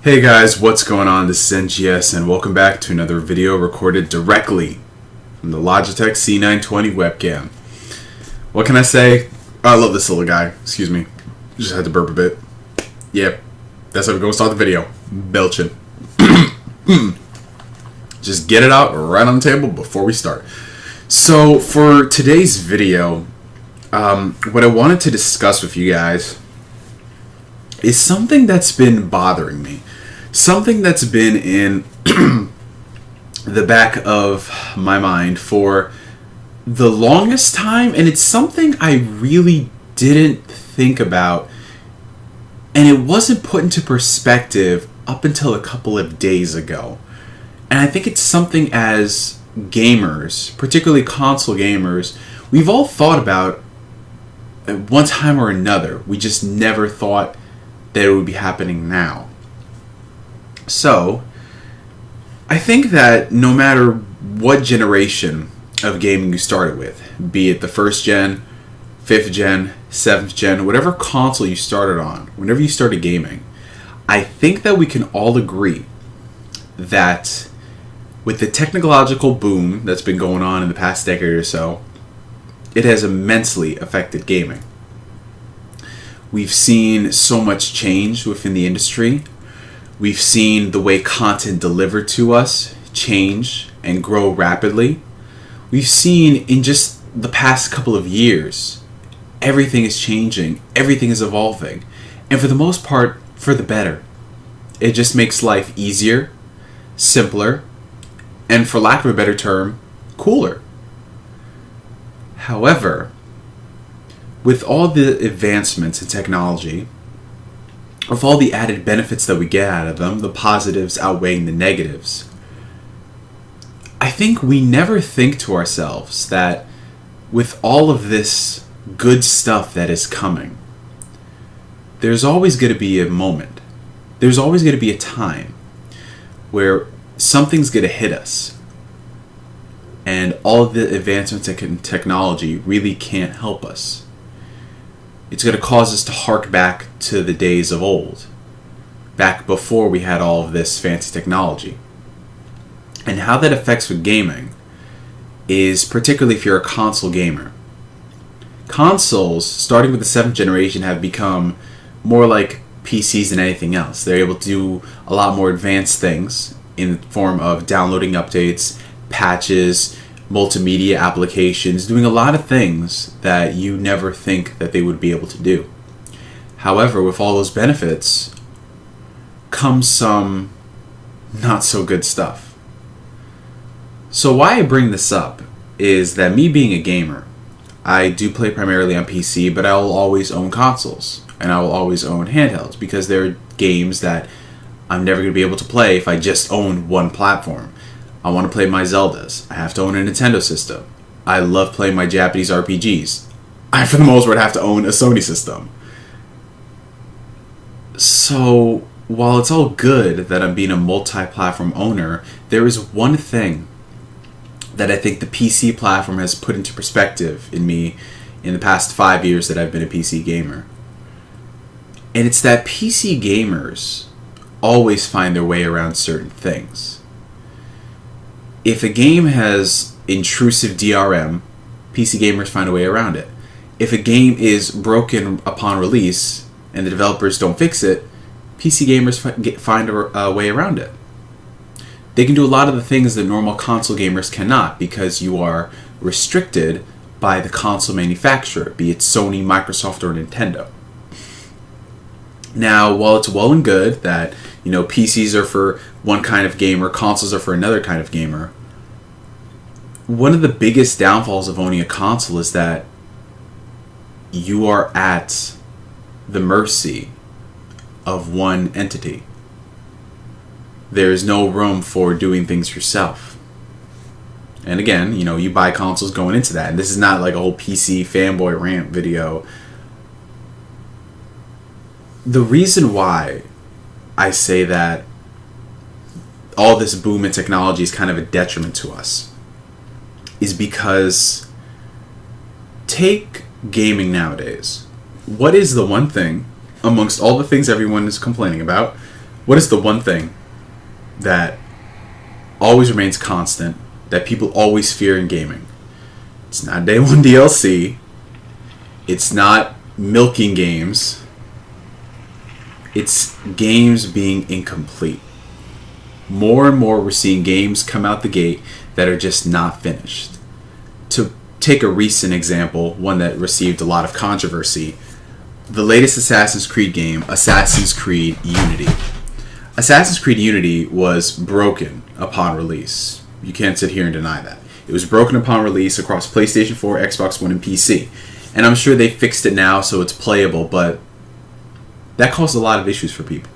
Hey guys, what's going on? This is NGS and welcome back to another video recorded directly from the Logitech C920 webcam. What can I say? I love this little guy. Excuse me. Just had to burp a bit. Yep. That's how we're going to start the video. Belching. Just get it out right on the table before we start. So for today's video, what I wanted to discuss with you guys is something that's been bothering me. Something that's been in the back of my mind for the longest time, and it's something I really didn't think about, and it wasn't put into perspective up until a couple of days ago. And I think it's something as gamers, particularly console gamers, we've all thought about at one time or another. We just never thought that it would be happening now. So, I think that no matter what generation of gaming you started with, be it the 1st gen, 5th gen, 7th gen, whatever console you started on, whenever you started gaming, I think that we can all agree that with the technological boom that's been going on in the past decade or so, it has immensely affected gaming. We've seen so much change within the industry. We've seen the way content delivered to us change and grow rapidly. We've seen in just the past couple of years, everything is changing, everything is evolving, and for the most part, for the better. It just makes life easier, simpler, and for lack of a better term, cooler. However, with all the advancements in technology, with all the added benefits that we get out of them, the positives outweighing the negatives, I think we never think to ourselves that with all of this good stuff that is coming, there's always going to be a moment, there's always going to be a time where something's going to hit us, and all of the advancements in technology really can't help us. It's going to cause us to hark back to the days of old, back before we had all of this fancy technology. And how that affects with gaming is, particularly if you're a console gamer. Consoles, starting with the 7th generation, have become more like PCs than anything else. They're able to do a lot more advanced things in the form of downloading updates, patches, multimedia applications, doing a lot of things that you never think that they would be able to do. However, with all those benefits comes some not so good stuff. So why I bring this up is that me being a gamer, I do play primarily on PC, but I will always own consoles, and I will always own handhelds, because there are games that I'm never going to be able to play if I just own one platform. I want to play my Zeldas. I have to own a Nintendo system. I love playing my Japanese RPGs. I, for the most part, have to own a Sony system. So, while it's all good that I'm being a multi-platform owner, there is one thing that I think the PC platform has put into perspective in me in the past 5 years that I've been a PC gamer. And it's that PC gamers always find their way around certain things. If a game has intrusive DRM, PC gamers find a way around it. If a game is broken upon release and the developers don't fix it, PC gamers find a way around it. They can do a lot of the things that normal console gamers cannot, because you are restricted by the console manufacturer, be it Sony, Microsoft, or Nintendo. Now, while it's well and good that, PCs are for one kind of gamer, consoles are for another kind of gamer, one of the biggest downfalls of owning a console is that you are at the mercy of one entity. There's no room for doing things yourself. And again, you buy consoles going into that. And this is not like a whole PC fanboy rant video. The reason why I say that all this boom in technology is kind of a detriment to us is because take gaming nowadays. What is the one thing, amongst all the things everyone is complaining about, What is the one thing that always remains constant, that people always fear in gaming? It's not day one DLC. It's not milking games. It's games being incomplete. More and more we're seeing games come out the gate that are just not finished. To take a recent example, one that received a lot of controversy, the latest Assassin's Creed game, Assassin's Creed Unity. Assassin's Creed Unity was broken upon release. You can't sit here and deny that. It was broken upon release across PlayStation 4, Xbox One, and PC. And I'm sure they fixed it now so it's playable, but that caused a lot of issues for people.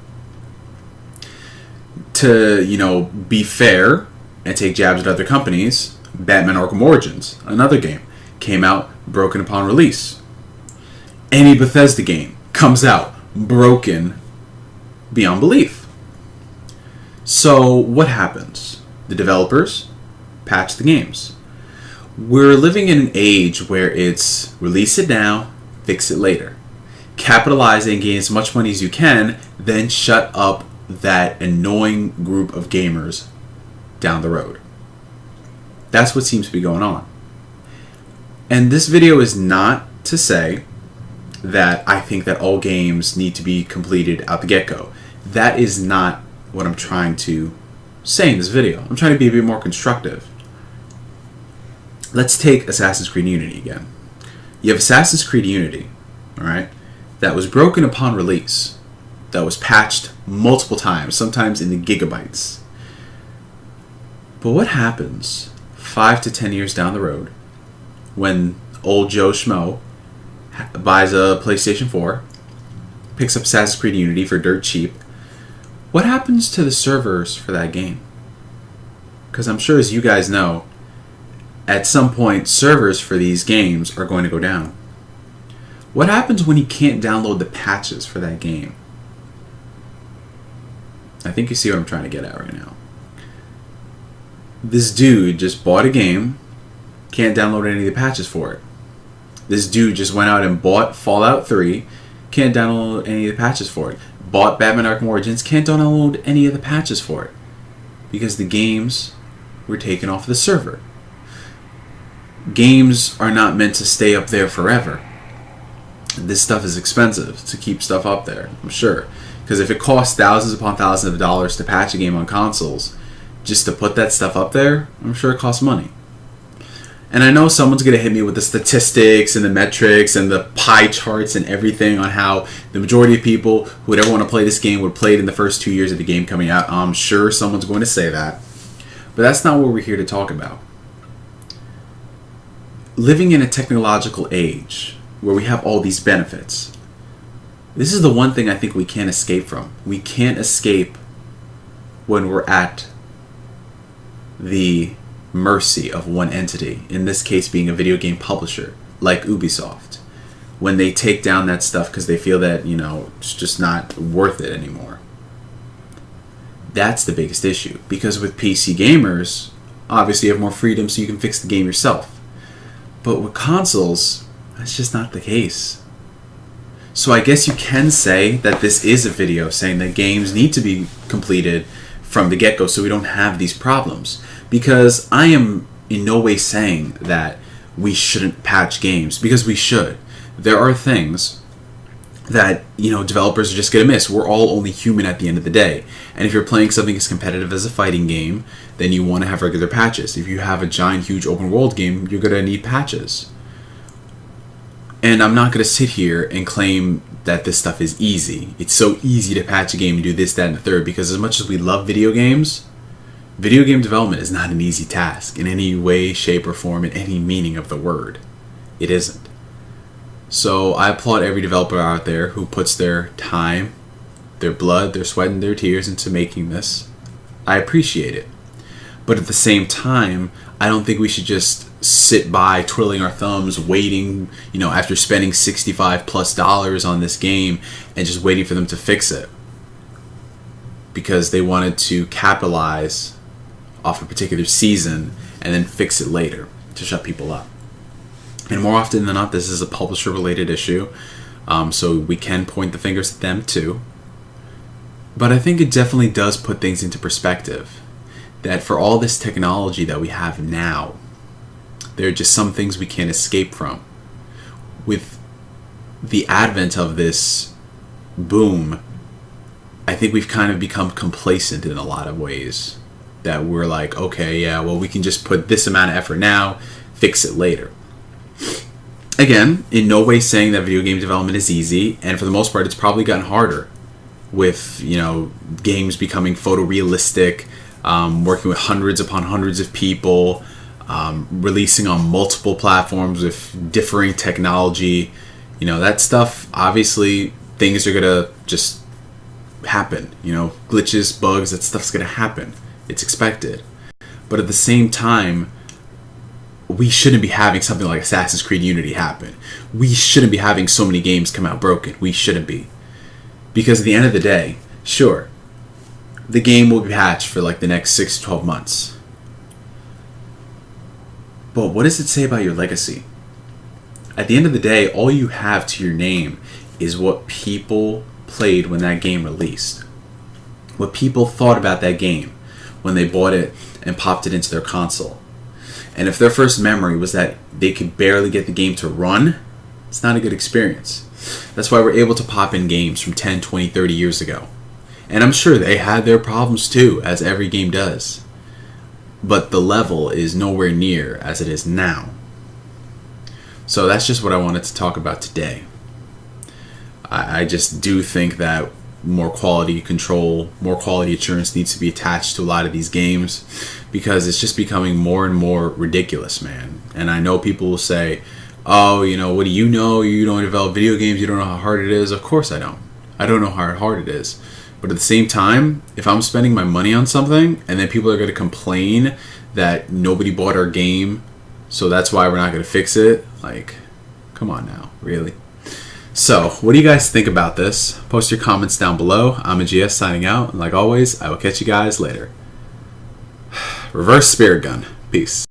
To, be fair and take jabs at other companies, Batman Arkham Origins, another game, came out broken upon release. Any Bethesda game comes out broken beyond belief. So what happens? The developers patch the games. We're living in an age where it's release it now, fix it later. Capitalize and gain as much money as you can, then shut up that annoying group of gamers down the road. That's what seems to be going on. And this video is not to say that I think that all games need to be completed out the get-go. That is not what I'm trying to say in this video. I'm trying to be a bit more constructive. Let's take Assassin's Creed Unity again. You have Assassin's Creed Unity, alright, that was broken upon release, that was patched multiple times, sometimes in the gigabytes. But what happens 5 to 10 years down the road when old Joe Schmo buys a PlayStation 4, picks up Assassin's Creed Unity for dirt cheap? What happens to the servers for that game? Because I'm sure, as you guys know, at some point servers for these games are going to go down. What happens when you can't download the patches for that game? I think you see what I'm trying to get at right now. This dude just bought a game, can't download any of the patches for it. This dude just went out and bought Fallout 3, can't download any of the patches for it. Bought Batman Arkham Origins, can't download any of the patches for it. Because the games were taken off the server. Games are not meant to stay up there forever. This stuff is expensive to keep stuff up there, I'm sure. Because if it costs thousands upon thousands of dollars to patch a game on consoles, just to put that stuff up there, I'm sure it costs money. And I know someone's going to hit me with the statistics and the metrics and the pie charts and everything on how the majority of people who would ever want to play this game would play it in the first 2 years of the game coming out. I'm sure someone's going to say that. But that's not what we're here to talk about. Living in a technological age where we have all these benefits, this is the one thing I think we can't escape from. We can't escape when we're at the mercy of one entity, in this case being a video game publisher like Ubisoft, when they take down that stuff because they feel that, it's just not worth it anymore. That's the biggest issue, because with PC gamers, obviously you have more freedom so you can fix the game yourself. But with consoles, that's just not the case. So I guess you can say that this is a video saying that games need to be completed from the get-go so we don't have these problems. Because I am in no way saying that we shouldn't patch games, because we should. There are things that, developers are just going to miss. We're all only human at the end of the day. And if you're playing something as competitive as a fighting game, then you want to have regular patches. If you have a giant, huge open world game, you're going to need patches. And I'm not going to sit here and claim that this stuff is easy. It's so easy to patch a game and do this, that, and the third, because as much as we love video games, video game development is not an easy task in any way, shape, or form, in any meaning of the word. It isn't. So I applaud every developer out there who puts their time, their blood, their sweat, and their tears into making this. I appreciate it. But at the same time, I don't think we should just sit by twiddling our thumbs waiting, after spending $65+ on this game and just waiting for them to fix it because they wanted to capitalize off a particular season and then fix it later to shut people up. And more often than not, this is a publisher related issue, so we can point the fingers at them too. But I think it definitely does put things into perspective. That for all this technology that we have now, there are just some things we can't escape from. With the advent of this boom, I think we've kind of become complacent in a lot of ways. That we're like, okay, yeah, well, we can just put this amount of effort now, fix it later. Again, in no way saying that video game development is easy, and for the most part, it's probably gotten harder with, games becoming photorealistic, working with hundreds upon hundreds of people, releasing on multiple platforms with differing technology. That stuff, obviously, things are going to just happen. Glitches, bugs, that stuff's going to happen. It's expected. But at the same time, we shouldn't be having something like Assassin's Creed Unity happen. We shouldn't be having so many games come out broken. We shouldn't be. Because at the end of the day, sure, the game will be patched for like the next 6 to 12 months. But what does it say about your legacy? At the end of the day, all you have to your name is what people played when that game released. What people thought about that game when they bought it and popped it into their console. And if their first memory was that they could barely get the game to run, it's not a good experience. That's why we're able to pop in games from 10, 20, 30 years ago. And I'm sure they had their problems too, as every game does. But the level is nowhere near as it is now. So that's just what I wanted to talk about today. I just do think that more quality control, more quality assurance needs to be attached to a lot of these games, because it's just becoming more and more ridiculous, man. And I know people will say, oh, what do you know? You don't develop video games. You don't know how hard it is. Of course I don't. I don't know how hard it is. But at the same time, if I'm spending my money on something and then people are going to complain that nobody bought our game, so that's why we're not going to fix it, like, come on now, really? So, what do you guys think about this? Post your comments down below. I'm NGS signing out, and like always, I will catch you guys later. Reverse spirit gun. Peace.